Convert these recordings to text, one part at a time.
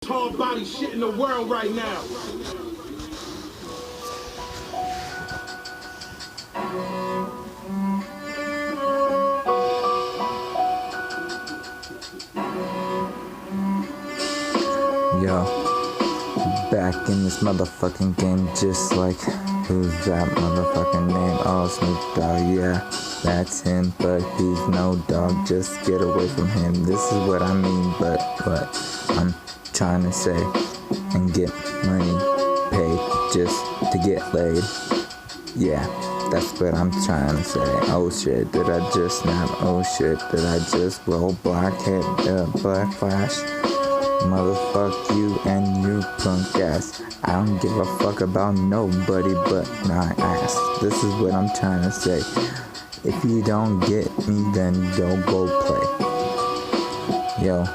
tall body shit in the world right now. Yo, back in this motherfucking game, just like, who's that motherfucking name? Oh, Snoop Dogg, yeah, that's him, but he's no dog, just get away from him. This is what I mean, but I'm trying to say, and get money paid just to get laid. Yeah, that's what I'm trying to say. Oh shit, did I just snap? Oh shit, did I just roll black head, black flash? Motherfuck you and your punk ass. I don't give a fuck about nobody but my ass. This is what I'm trying to say. If you don't get me, then don't go play. Yo,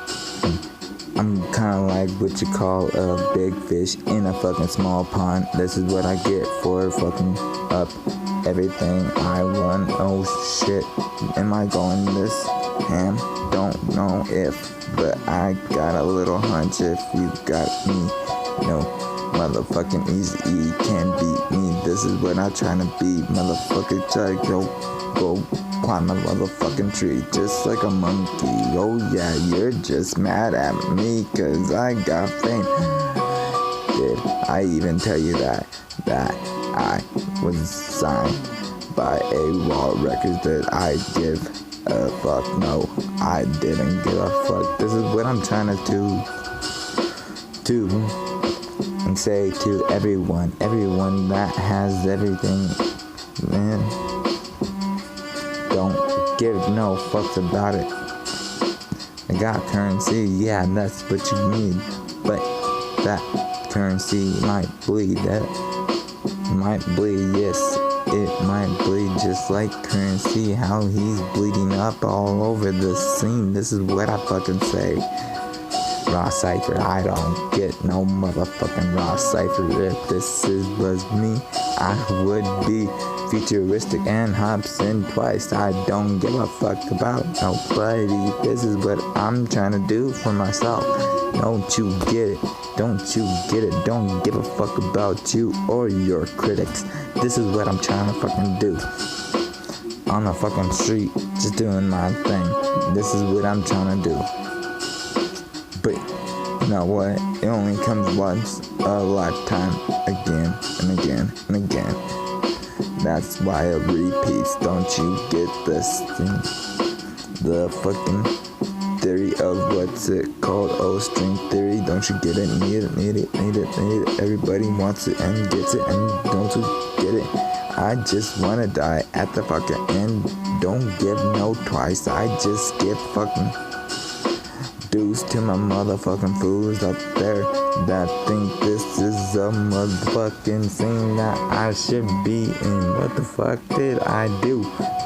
I'm kinda like what you call a big fish in a fucking small pond. This is what I get for fucking up everything I want. Oh shit, am I going this ham? Don't know if, but I got a little hunch if you got me. No, motherfucking easy can't beat me. This is what I'm trying to be. Motherfucker, try to go climb a motherfucking tree just like a monkey. Oh yeah, you're just mad at me cause I got fame. Did I even tell you that I was signed by a Raw Records? That I give a fuck? No, I didn't give a fuck. This is what I'm trying to do and say to everyone that has everything, man, don't give no fucks about it. I got currency, yeah, that's what you need, but that currency might bleed. That might bleed, yes, it might bleed just like currency, how he's bleeding up all over the scene. This is what I fucking say. Raw Cypher, I don't get no motherfucking Raw Cypher. If this was me, I would be futuristic and Hobson twice. I don't give a fuck about nobody. This is what I'm trying to do for myself. Don't you get it? Don't you get it? Don't give a fuck about you or your critics. This is what I'm trying to fucking do. On the fucking street, just doing my thing. This is what I'm trying to do. But you know what? It only comes once a lifetime, again and again and again. That's why it repeats. Don't you get this thing? The fucking theory of what's it called? Oh, string theory. Don't you get it? Need it. Everybody wants it and gets it, and don't you get it? I just wanna die at the fucking end. Don't give no twice. I just give fucking dues to my motherfucking fools up there that think this is a motherfucking scene that I should be in. What the fuck did I do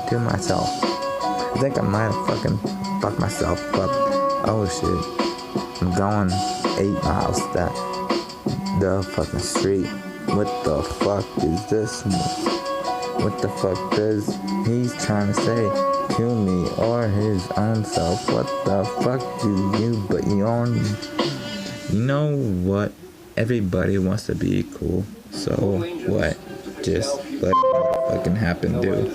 to myself? I think I might have fucking fucked myself up. Oh shit. I'm going 8 miles that the fucking street. What the fuck is this? What the fuck does he's trying to say to me or his own self? What the fuck do you, but you know what? Everybody wants to be cool, so what? Just let it fucking happen, dude.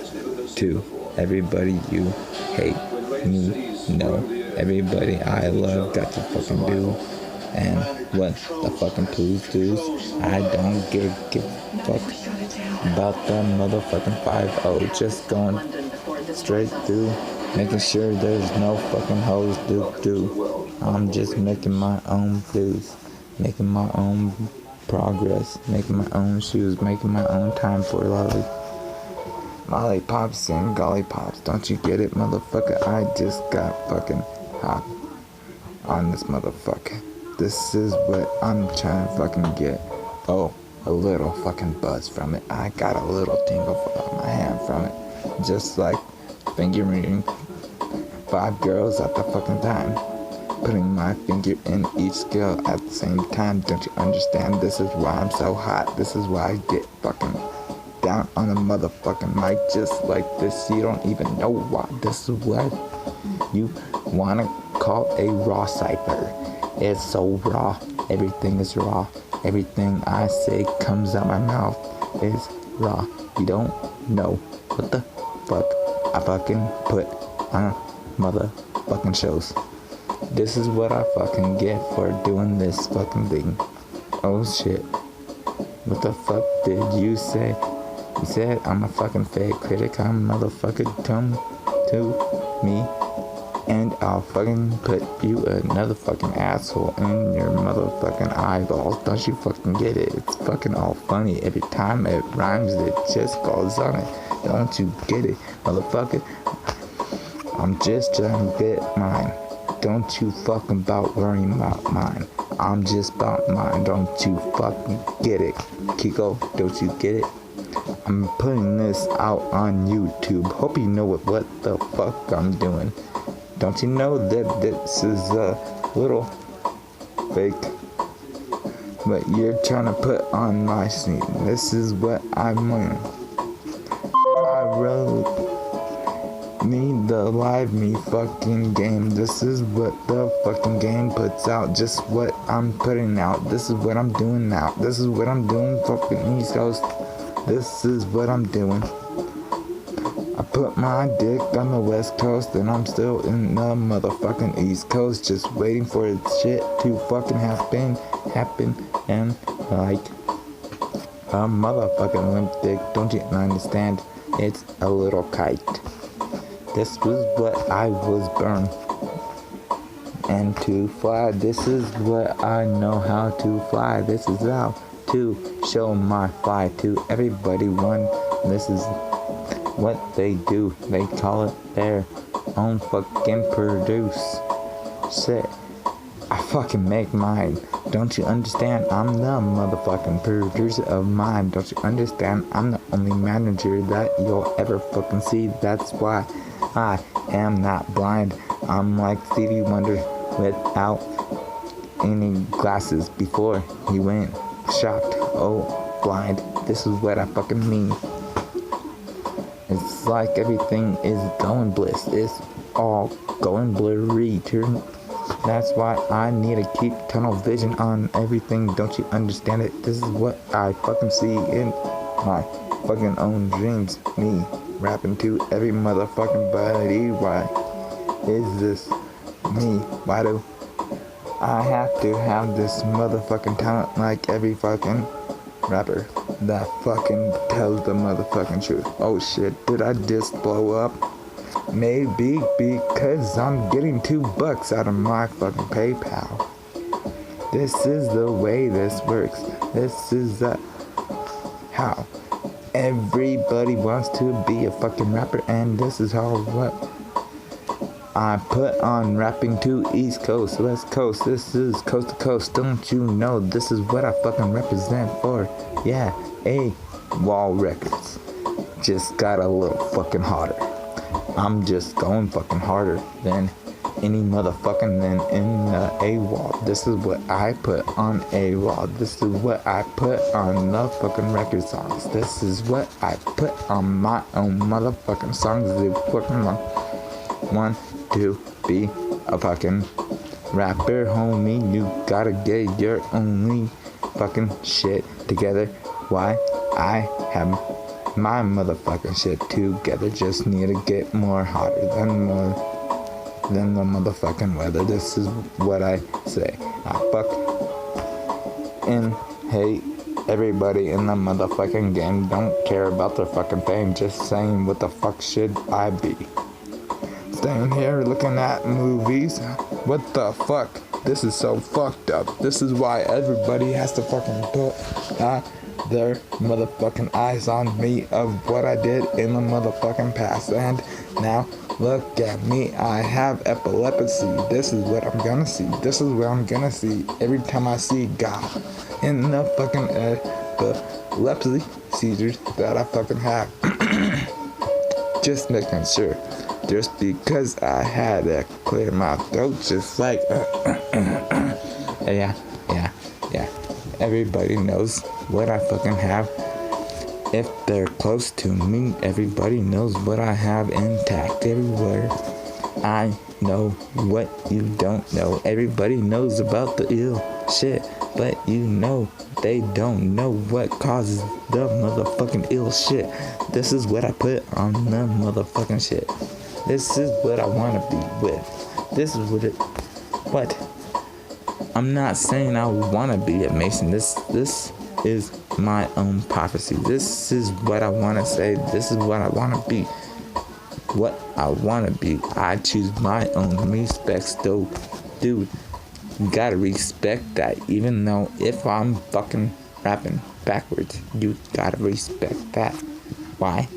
To everybody you hate me, no. Everybody I love got to fucking do. And what the fucking please do's? I don't give a fuck about the motherfucking 5-0. Just going straight through, making sure there's no fucking hoes do. I'm just making my own blues, making my own progress, making my own shoes, making my own time for lollipops and gollipops. Don't you get it, motherfucker? I just got fucking hot on this motherfucker. This is what I'm trying to fucking get. Oh, a little fucking buzz from it. I got a little tingle on my hand from it. Just like fingering 5 girls at the fucking time. Putting my finger in each girl at the same time. Don't you understand? This is why I'm so hot. This is why I get fucking down on the motherfucking mic just like this. You don't even know why. This is what you wanna call a raw cipher. It's so raw. Everything is raw. Everything I say comes out my mouth is raw. You don't know what the fuck I fucking put on motherfucking shows. This is what I fucking get for doing this fucking thing. Oh shit. What the fuck did you say? You said I'm a fucking fake critic. I'm motherfucking come to me and I'll fucking put you another fucking asshole in your motherfucking eyeballs. Don't you fucking get it? It's fucking all funny. Every time it rhymes, it just goes on it. Don't you get it, motherfucker? I'm just trying to get mine. Don't you fucking about worrying about mine. I'm just about mine. Don't you fucking get it, Kiko? Don't you get it? I'm putting this out on YouTube. Hope you know what the fuck I'm doing. Don't you know that this is a little fake? But you're trying to put on my scene. This is what I'm on. I really need the live me fucking game. This is what the fucking game puts out. Just what I'm putting out. This is what I'm doing now. This is what I'm doing fucking East Coast. This is what I'm doing. I put my dick on the West Coast and I'm still in the motherfucking East Coast just waiting for shit to fucking happen and like a motherfucking limp dick. Don't you understand? It's a little kite. This was what I was born. And to fly, this is what I know how to fly. This is how to show my fly to everybody. This is what they do. They call it their own fucking produce. Shit. I fucking make mine. Don't you understand? I'm the motherfucking producer of mine. Don't you understand? I'm the only manager that you'll ever fucking see. That's why I am not blind. I'm like Stevie Wonder without any glasses before he went shocked. Oh, blind. This is what I fucking mean. It's like everything is going bliss. It's all going blurry. That's why I need to keep tunnel vision on everything. Don't you understand it? This is what I fucking see in my fucking own dreams. Me rapping to every motherfucking body. Why is this me? Why do I have to have this motherfucking talent like every fucking rapper that fucking tells the motherfucking truth? Oh shit, did I just blow up? Maybe because I'm getting $2 out of my fucking PayPal. This is the way this works. This is how everybody wants to be a fucking rapper, and this is how what I put on rapping to East Coast, West Coast. This is coast to coast. Don't you know this is what I fucking represent for? Yeah, Wall Records just got a little fucking harder. I'm just going fucking harder than any motherfucking than in the AWOL. This is what I put on AWOL. This is what I put on the fucking record songs. This is what I put on my own motherfucking songs. The fucking one to be a fucking rapper, homie. You gotta get your only fucking shit together. Why? I have my motherfucking shit together. Just need to get more hotter than the motherfucking weather. This is what I say. I fuck and hate everybody in the motherfucking game. Don't care about their fucking fame. Just saying, what the fuck should I be? Staying here looking at movies? What the fuck? This is so fucked up. This is why everybody has to fucking put their motherfucking eyes on me of what I did in the motherfucking past. And now look at me, I have epilepsy. This is what I'm gonna see. This is what I'm gonna see every time I see God in the fucking epilepsy seizures that I fucking have. Just making sure. Just because I had to clear my throat, just like yeah. Everybody knows what I fucking have. If they're close to me, everybody knows what I have intact everywhere. I know what you don't know. Everybody knows about the ill shit, but you know they don't know what causes the motherfucking ill shit. This is what I put on the motherfucking shit. This is what I want to be with. This is what I'm not saying I want to be a Mason. This is my own prophecy. This is what I want to say. This is what I want to be. What I want to be. I choose my own respects, though. Dude, you gotta respect that. Even though if I'm fucking rapping backwards, you gotta respect that. Why?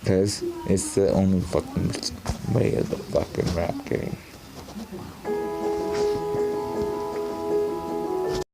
Because it's the only fucking way of the fucking rap game.